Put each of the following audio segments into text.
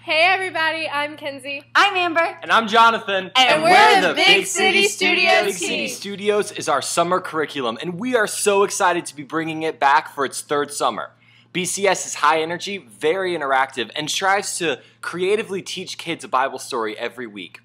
Hey everybody, I'm Kenzie. I'm Amber. And I'm Jonathan. And we're the Big City Studios Big City Studios is our summer curriculum, and we are so excited to be bringing it back for its third summer. BCS is high energy, very interactive, and strives to creatively teach kids a Bible story every week.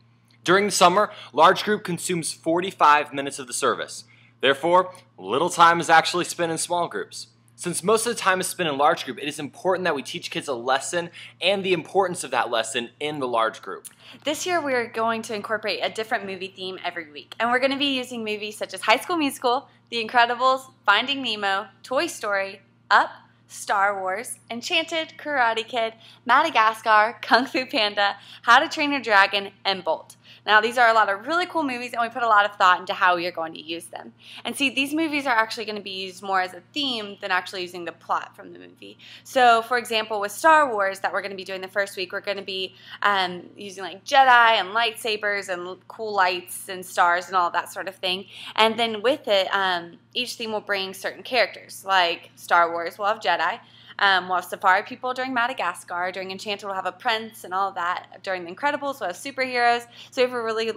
During the summer, large group consumes 45 minutes of the service. Therefore, little time is actually spent in small groups. Since most of the time is spent in large group, it is important that we teach kids a lesson and the importance of that lesson in the large group. This year we're going to incorporate a different movie theme every week, and we're going to be using movies such as High School Musical, The Incredibles, Finding Nemo, Toy Story, Up, Star Wars, Enchanted, Karate Kid, Madagascar, Kung Fu Panda, How to Train Your Dragon, and Bolt. Now, these are a lot of really cool movies, and we put a lot of thought into how we are going to use them. And see, these movies are actually going to be used more as a theme than actually using the plot from the movie. So, for example, with Star Wars that we're going to be doing the first week, we're going to be using like Jedi and lightsabers and cool lights and stars and all that sort of thing. And then with it, each theme will bring certain characters. Like Star Wars, we'll have Jedi. We'll have safari people during Madagascar. During Enchanted, we'll have a prince and all of that. During The Incredibles, we'll have superheroes. So we have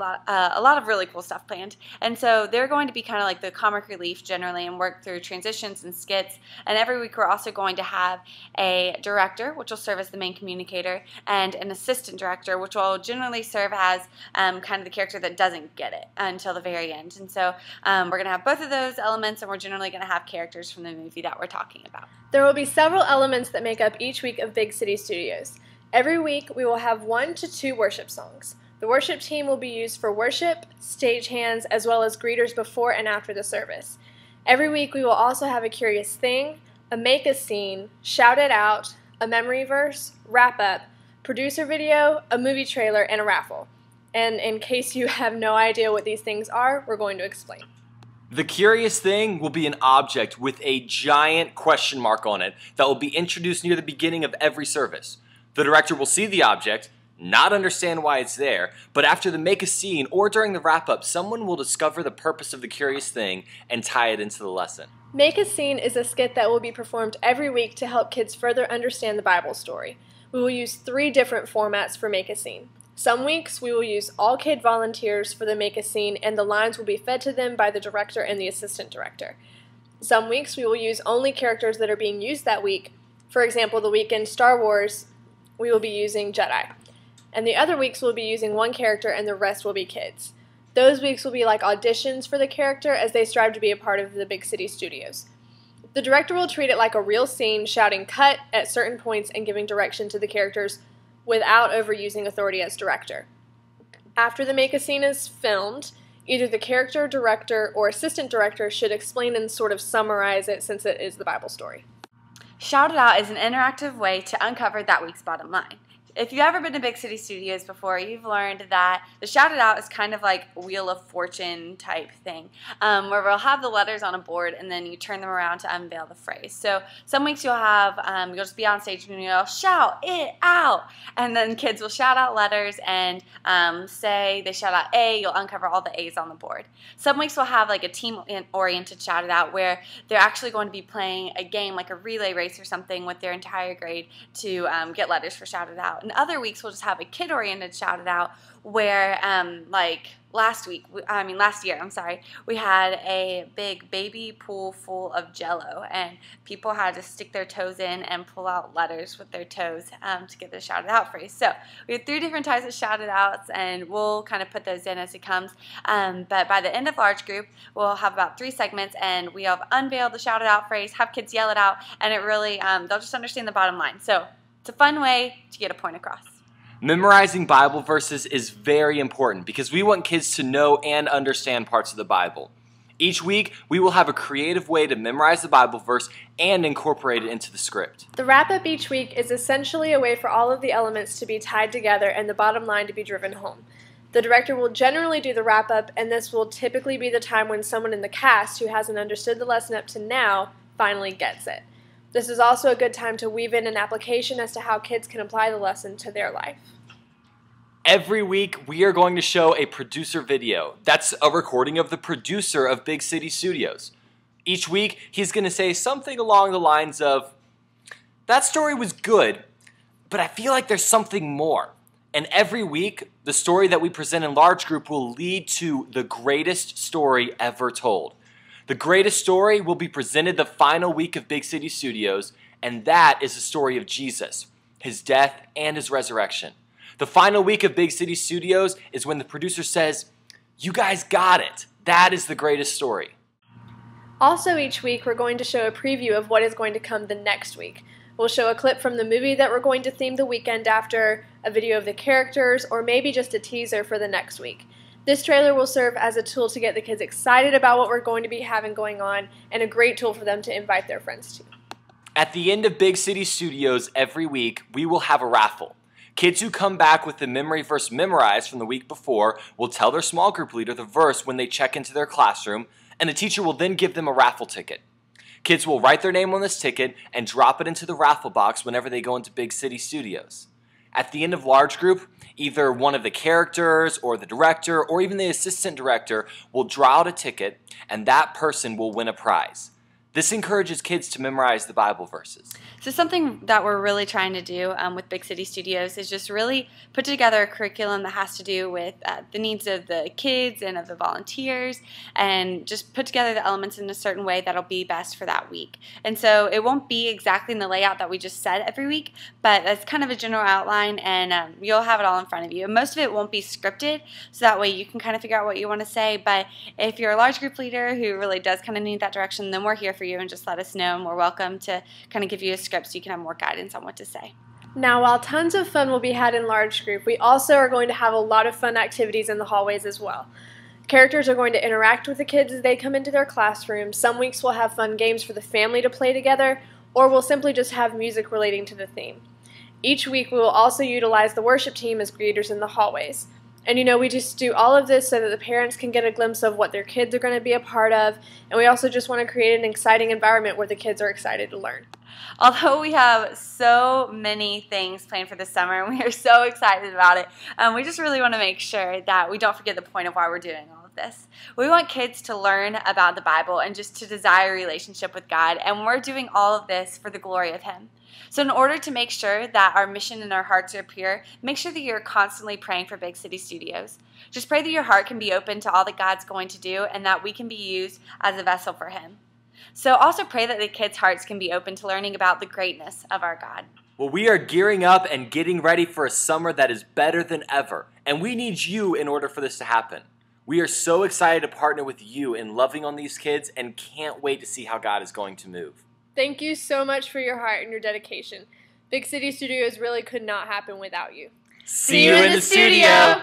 a lot of really cool stuff planned. And so they're going to be kind of like the comic relief generally and work through transitions and skits. And every week we're also going to have a director, which will serve as the main communicator, and an assistant director, which will generally serve as kind of the character that doesn't get it until the very end. And so we're going to have both of those elements, and we're generally going to have characters from the movie that we're talking about. There will be several elements that make up each week of Big City Studios. Every week we will have 1 to 2 worship songs. The worship team will be used for worship, stagehands, as well as greeters before and after the service. Every week we will also have a curious thing, a make a scene, shout it out, a memory verse, wrap up, producer video, a movie trailer, and a raffle. And in case you have no idea what these things are, we're going to explain. The curious thing will be an object with a giant question mark on it that will be introduced near the beginning of every service. The director will see the object, not understand why it's there, but after the make a scene or during the wrap-up, someone will discover the purpose of the curious thing and tie it into the lesson. Make a Scene is a skit that will be performed every week to help kids further understand the Bible story. We will use 3 different formats for Make a Scene. Some weeks we will use all kid volunteers for the Make a Scene, and the lines will be fed to them by the director and the assistant director. Some weeks we will use only characters that are being used that week. For example, the week in Star Wars, we will be using Jedi. And the other weeks we'll be using one character and the rest will be kids. Those weeks will be like auditions for the character as they strive to be a part of the Big City Studios. The director will treat it like a real scene, shouting cut at certain points and giving direction to the characters without overusing authority as director. After the Make a Scene is filmed, either the character, director, or assistant director should explain and sort of summarize it since it is the Bible story. Shout It Out is an interactive way to uncover that week's bottom line. If you've ever been to Big City Studios before, you've learned that the Shout It Out is kind of like Wheel of Fortune type thing, where we'll have the letters on a board and then you turn them around to unveil the phrase. So some weeks you'll just be on stage and you'll shout it out, and then kids will shout out letters and say they shout out A, you'll uncover all the A's on the board. Some weeks we'll have like a team-oriented Shout It Out where they're actually going to be playing a game like a relay race or something with their entire grade to get letters for Shout It Out. And other weeks we'll just have a kid-oriented Shout It Out where, like last year, we had a big baby pool full of Jell-O, and people had to stick their toes in and pull out letters with their toes to get the Shout It Out phrase. So we have 3 different types of Shout It Outs, and we'll kind of put those in as it comes. But by the end of large group, we'll have about 3 segments, and we have unveiled the Shout It Out phrase, have kids yell it out, and it really, they'll just understand the bottom line. So it's a fun way to get a point across. Memorizing Bible verses is very important because we want kids to know and understand parts of the Bible. Each week, we will have a creative way to memorize the Bible verse and incorporate it into the script. The wrap-up each week is essentially a way for all of the elements to be tied together and the bottom line to be driven home. The director will generally do the wrap-up, and this will typically be the time when someone in the cast who hasn't understood the lesson up to now finally gets it. This is also a good time to weave in an application as to how kids can apply the lesson to their life. Every week, we are going to show a producer video. That's a recording of the producer of Big City Studios. Each week, he's going to say something along the lines of, "That story was good, But I feel like there's something more. And every week, the story that we present in large group will lead to the greatest story ever told. The greatest story will be presented the final week of Big City Studios, and that is the story of Jesus, his death, and his resurrection. The final week of Big City Studios is when the producer says, "You guys got it. That is the greatest story." Also, each week we're going to show a preview of what is going to come the next week. We'll show a clip from the movie that we're going to theme the weekend after, a video of the characters, or maybe just a teaser for the next week. This trailer will serve as a tool to get the kids excited about what we're going to be having going on, and a great tool for them to invite their friends to. At the end of Big City Studios every week, we will have a raffle. Kids who come back with the memory verse memorized from the week before will tell their small group leader the verse when they check into their classroom, and the teacher will then give them a raffle ticket. Kids will write their name on this ticket and drop it into the raffle box whenever they go into Big City Studios. At the end of large group, either one of the characters or the director or even the assistant director will draw out a ticket, and that person will win a prize. This encourages kids to memorize the Bible verses. So something that we're really trying to do with Big City Studios is just really put together a curriculum that has to do with the needs of the kids and of the volunteers, and just put together the elements in a certain way that'll be best for that week. And so it won't be exactly in the layout that we just said every week, but that's kind of a general outline, and you'll have it all in front of you. Most of it won't be scripted, so that way you can kind of figure out what you want to say, but if you're a large group leader who really does kind of need that direction, then we're here for you, and just let us know, and we're welcome to kind of give you a script so you can have more guidance on what to say. Now, while tons of fun will be had in large group, we also are going to have a lot of fun activities in the hallways as well. Characters are going to interact with the kids as they come into their classroom. Some weeks we'll have fun games for the family to play together, or we'll simply just have music relating to the theme. Each week we will also utilize the worship team as greeters in the hallways. And we just do all of this so that the parents can get a glimpse of what their kids are going to be a part of, and we also just want to create an exciting environment where the kids are excited to learn. Although we have so many things planned for this summer, and we are so excited about it, we just really want to make sure that we don't forget the point of why we're doing all of this. We want kids to learn about the Bible and just to desire a relationship with God, and we're doing all of this for the glory of Him. So in order to make sure that our mission and our hearts are pure, make sure that you're constantly praying for Big City Studios. Just pray that your heart can be open to all that God's going to do, and that we can be used as a vessel for Him. So also pray that the kids' hearts can be open to learning about the greatness of our God. Well, we are gearing up and getting ready for a summer that is better than ever, and we need you in order for this to happen. We are so excited to partner with you in loving on these kids and can't wait to see how God is going to move. Thank you so much for your heart and your dedication. Big City Studios really could not happen without you. See you in the studio!